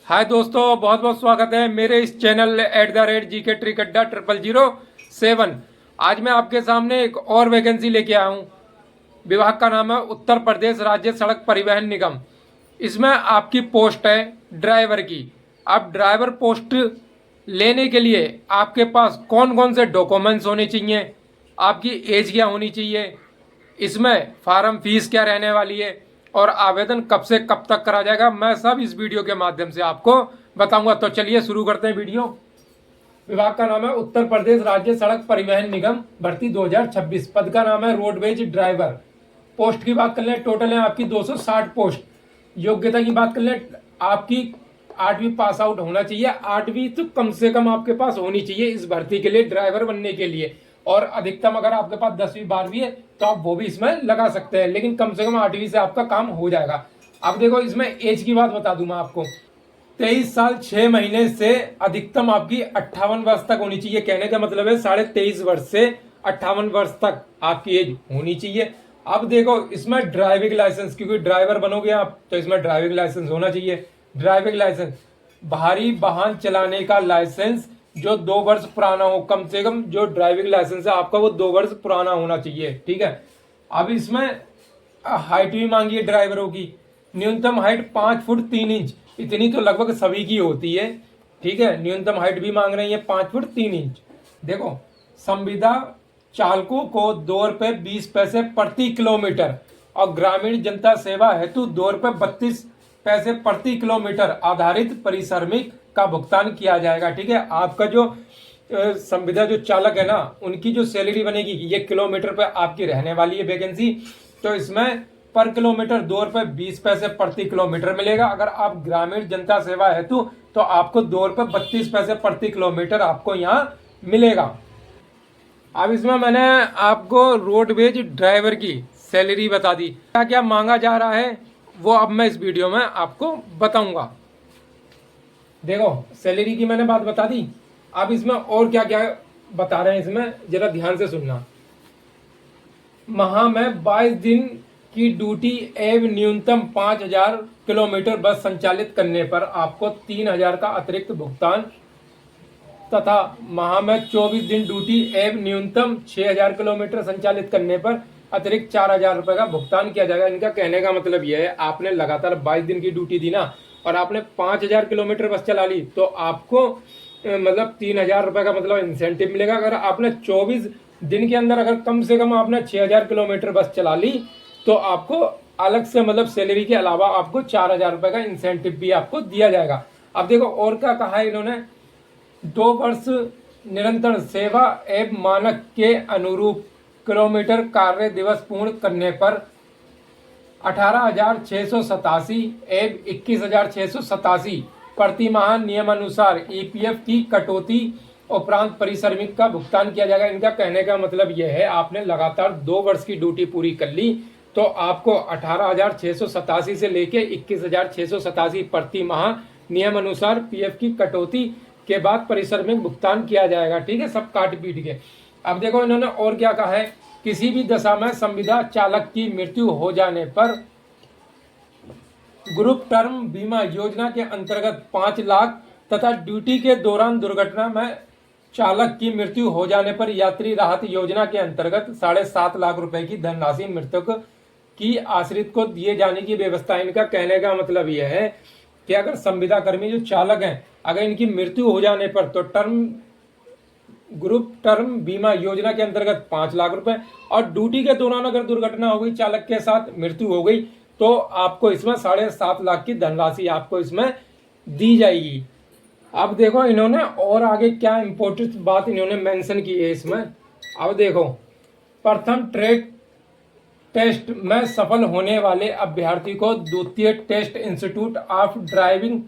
हाय दोस्तों, बहुत बहुत स्वागत है मेरे इस चैनल @GK ट्रिक अड्डा 0007। आज मैं आपके सामने एक और वैकेंसी लेके आया हूँ। विभाग का नाम है उत्तर प्रदेश राज्य सड़क परिवहन निगम। इसमें आपकी पोस्ट है ड्राइवर की। अब ड्राइवर पोस्ट लेने के लिए आपके पास कौन कौन से डॉक्यूमेंट्स होने चाहिए, आपकी एज क्या होनी चाहिए, इसमें फार्म फीस क्या रहने वाली है और आवेदन कब से कब तक करा जाएगा, मैं सब इस वीडियो के माध्यम से आपको बताऊंगा। तो चलिए शुरू करते हैं वीडियो। विभाग का नाम है उत्तर प्रदेश राज्य सड़क परिवहन निगम, भर्ती 2026। पद का नाम है रोडवेज ड्राइवर। पोस्ट की बात कर लें, टोटल है आपकी 260 पोस्ट। योग्यता की बात कर लें, आपकी 8वीं पास आउट होना चाहिए। 8वीं तो कम से कम आपके पास होनी चाहिए इस भर्ती के लिए, ड्राइवर बनने के लिए। और अधिकतम अगर आपके पास 10वीं 12वीं है तो आप वो भी इसमें लगा सकते हैं, लेकिन कम से कम 8वीं से आपका काम हो जाएगा। अब देखो, इसमें एज की बात बता दूं मैं आपको। 23 साल 6 महीने से अधिकतम आपकी 58 वर्ष तक होनी चाहिए। कहने का मतलब है 23.5 वर्ष से 58 वर्ष तक आपकी एज होनी चाहिए। अब देखो, इसमें ड्राइविंग लाइसेंस, क्योंकि ड्राइवर बनोगे आप तो इसमें ड्राइविंग लाइसेंस होना चाहिए। ड्राइविंग लाइसेंस, भारी वाहन चलाने का लाइसेंस जो 2 वर्ष पुराना हो, कम से कम जो ड्राइविंग लाइसेंस है आपका वो 2 वर्ष पुराना होना चाहिए। ठीक है। अब इसमें हाइट भी मांगी है ड्राइवरों की। न्यूनतम हाइट 5 फुट 3 इंच, इतनी तो लगभग सभी की होती है। ठीक है, न्यूनतम हाइट भी मांग रही है 5 फुट 3 इंच। देखो, संविदा चालकों को ₹2.20 प्रति किलोमीटर और ग्रामीण जनता सेवा हेतु ₹2.32 प्रति किलोमीटर आधारित परिश्रमिक का भुगतान किया जाएगा। ठीक है। आपका जो संविदा जो चालक है ना, उनकी जो सैलरी बनेगी ये किलोमीटर पे आपकी रहने वाली है वैकेंसी। तो इसमें पर किलोमीटर ₹2.20 प्रति किलोमीटर मिलेगा। अगर आप ग्रामीण जनता सेवा हेतु तो आपको ₹2.32 प्रति किलोमीटर आपको यहाँ मिलेगा। अब इसमें मैंने आपको रोडवेज ड्राइवर की सैलरी बता दी। क्या क्या मांगा जा रहा है वो अब मैं इस वीडियो में आपको बताऊंगा। देखो, सैलरी की मैंने बात बता दी। अब इसमें और क्या क्या बता रहे हैं, इसमें जरा ध्यान से सुनना। माह में 22 दिन की ड्यूटी एवं न्यूनतम 5000 किलोमीटर बस संचालित करने पर आपको 3000 का अतिरिक्त भुगतान, तथा माह में 24 दिन ड्यूटी एवं न्यूनतम 6000 किलोमीटर संचालित करने पर अतिरिक्त 4000 रुपए का भुगतान किया जाएगा। इनका कहने का मतलब यह है, आपने लगातार 22 दिन की ड्यूटी दी ना और आपने 5000 किलोमीटर बस चला ली तो आपको मतलब 3000 रुपए का मतलब इंसेंटिव मिलेगा। अगर आपने 24 दिन के अंदर अगर कम से कम आपने 6000 किलोमीटर बस चला ली तो आपको अलग से मतलब सैलरी के अलावा आपको 4000 रुपए का इंसेंटिव भी आपको दिया जाएगा। अब देखो और क्या कहा है इन्होंने। 2 वर्ष निरंतर सेवा एवं मानक के अनुरूप किलोमीटर कार्य दिवस पूर्ण करने पर 18,687 एवं 21,687 प्रति माह नियमानुसार EPF की कटौती उपरांत परिश्रमिक का भुगतान किया जाएगा। इनका कहने का मतलब यह है, आपने लगातार 2 वर्ष की ड्यूटी पूरी कर ली तो आपको 18,687 से लेके 21,687 प्रति माह नियम अनुसार PF की कटौती के बाद परिश्रमिक भुगतान किया जाएगा। ठीक है, सब काट पीट के। अब देखो इन्होंने और क्या कहा है। किसी भी दशा में संविदा चालक की मृत्यु हो जाने पर ग्रुप टर्म बीमा योजना के अंतर्गत 5 लाख तथा ड्यूटी के दौरान दुर्घटना में चालक की मृत्यु हो जाने पर यात्री राहत योजना के अंतर्गत 7.5 लाख रुपए की धनराशि मृतक की आश्रित को दिए जाने की व्यवस्था। इनका कहने का मतलब यह है कि अगर संविदा कर्मी जो चालक हैं, अगर इनकी मृत्यु हो जाने पर तो ग्रुप टर्म बीमा योजना के अंतर्गत 5 लाख रुपए और ड्यूटी के दौरान अगर दुर्घटना हो गई, चालक के साथ मृत्यु हो गई तो आपको इसमें 7.5 लाख की धनराशि आपको इसमें दी जाएगी। अब देखो इन्होंने और आगे क्या इंपॉर्टेंट बात इन्होंने मेंशन की है इसमें। अब देखो, प्रथम ट्रैक टेस्ट में सफल होने वाले अभ्यर्थी को द्वितीय test institute of driving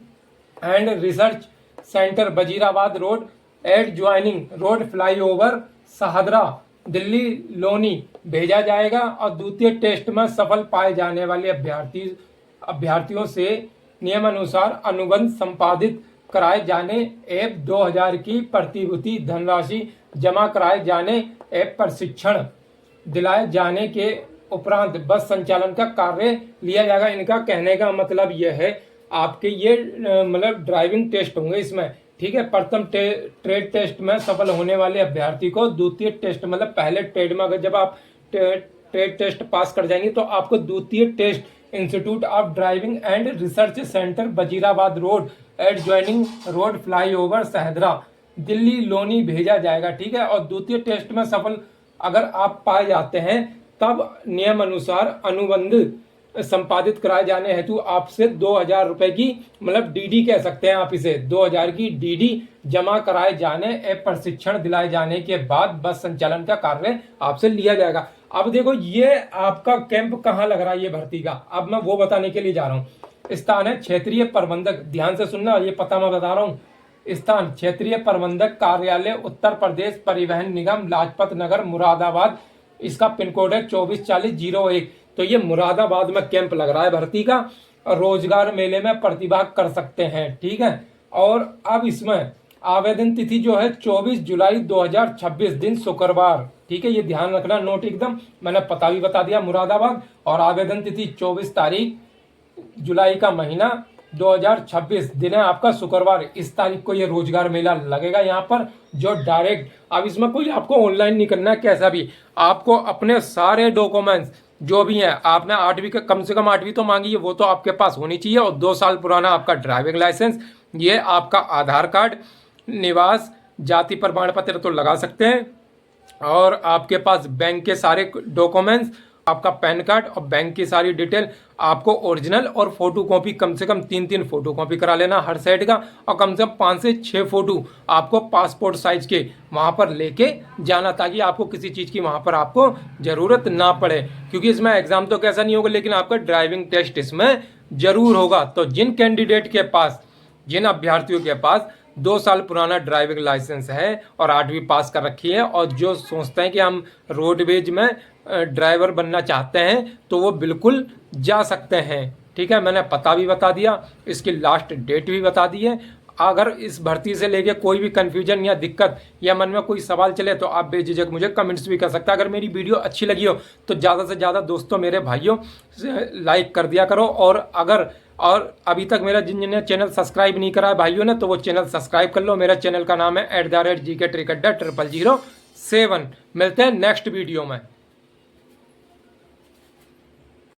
and research centre Wazirabad road adjoining road flyover Shahdara Delhi Loni भेजा जाएगा और द्वितीय टेस्ट में सफल पाए जाने वाले अभ्यर्थियों से नियमानुसार अनुबंध संपादित कराए जाने एवं 2000 की प्रतिभूति धनराशि जमा कराए जाने एवं प्रशिक्षण दिलाए जाने के उपरांत बस संचालन का कार्य लिया जाएगा। इनका कहने का मतलब यह है आपके ये मतलब ड्राइविंग टेस्ट होंगे इसमें, ठीक है। प्रथम ट्रेड टेस्ट में सफल होने वाले अभ्यर्थी को द्वितीय टेस्ट मतलब पहले ट्रेड में अगर जब आप ट्रेड टेस्ट पास कर जाएंगे तो आपको द्वितीय test institute of driving and research centre Wazirabad road adjoining road flyover Shahdara Delhi Loni भेजा जाएगा, ठीक है। और द्वितीय टेस्ट में सफल अगर आप पाए जाते हैं तब नियम अनुसार अनुबंध संपादित कराए जाने हेतु आपसे 2,000 रुपए की मतलब डीडी कह सकते हैं आप इसे, 2,000 की डीडी जमा कराए जाने एवं प्रशिक्षण दिलाए जाने के बाद बस संचालन का कार्य आपसे लिया जाएगा। अब देखो ये आपका कैंप कहाँ लग रहा है ये भर्ती का, अब मैं वो बताने के लिए जा रहा हूँ। स्थान है क्षेत्रीय प्रबंधक, ध्यान से सुनना, ये पता मैं बता रहा हूँ। स्थान क्षेत्रीय प्रबंधक कार्यालय उत्तर प्रदेश परिवहन निगम लाजपत नगर मुरादाबाद, इसका पिन कोड है 244001। तो ये मुरादाबाद में कैंप लग रहा है भर्ती का, रोजगार मेले में प्रतिभाग कर सकते हैं, ठीक है। और अब इसमें आवेदन तिथि जो है 24 जुलाई 2026 दिन शुक्रवार, ठीक है, ये ध्यान रखना, नोट एकदम, मैंने पता भी बता दिया मुरादाबाद। और आवेदन तिथि 24 तारीख जुलाई का महीना 2026 दिन है आपका शुक्रवार, इस तारीख को ये रोजगार मेला लगेगा यहाँ पर जो डायरेक्ट। अब इसमें कोई आपको ऑनलाइन नहीं करना है, कैसा भी आपको अपने सारे डॉक्यूमेंट्स जो भी हैं, आपने 8वीं का कम से कम 8वीं तो मांगी है, वो तो आपके पास होनी चाहिए, और 2 साल पुराना आपका ड्राइविंग लाइसेंस, ये आपका आधार कार्ड, निवास जाति प्रमाण पत्र तो लगा सकते हैं, और आपके पास बैंक के सारे डॉक्यूमेंट्स, आपका पैन कार्ड और बैंक की सारी डिटेल, आपको ओरिजिनल और फोटो कॉपी कम से कम 3 फोटो कॉपी करा लेना हर साइड का, और कम से कम 5 से 6 फोटो आपको पासपोर्ट साइज के वहाँ पर लेके जाना, ताकि आपको किसी चीज़ की वहाँ पर आपको ज़रूरत ना पड़े, क्योंकि इसमें एग्जाम तो कैसा नहीं होगा लेकिन आपका ड्राइविंग टेस्ट इसमें ज़रूर होगा। तो जिन कैंडिडेट के पास, जिन अभ्यर्थियों के पास 2 साल पुराना ड्राइविंग लाइसेंस है और 8वीं पास कर रखी है, और जो सोचते हैं कि हम रोडवेज में ड्राइवर बनना चाहते हैं, तो वो बिल्कुल जा सकते हैं, ठीक है। मैंने पता भी बता दिया, इसकी लास्ट डेट भी बता दी है। अगर इस भर्ती से लेके कोई भी कन्फ्यूजन या दिक्कत या मन में कोई सवाल चले तो आप बेझिझक मुझे कमेंट्स भी कर सकते हैं। अगर मेरी वीडियो अच्छी लगी हो तो ज़्यादा से ज़्यादा दोस्तों मेरे भाइयों लाइक कर दिया करो, और अभी तक मेरा जिन चैनल सब्सक्राइब नहीं करा है भाइयों ने, तो वो चैनल सब्सक्राइब कर लो। मेरा चैनल का नाम है @GK Trickadda 0007। मिलते हैं नेक्स्ट वीडियो में।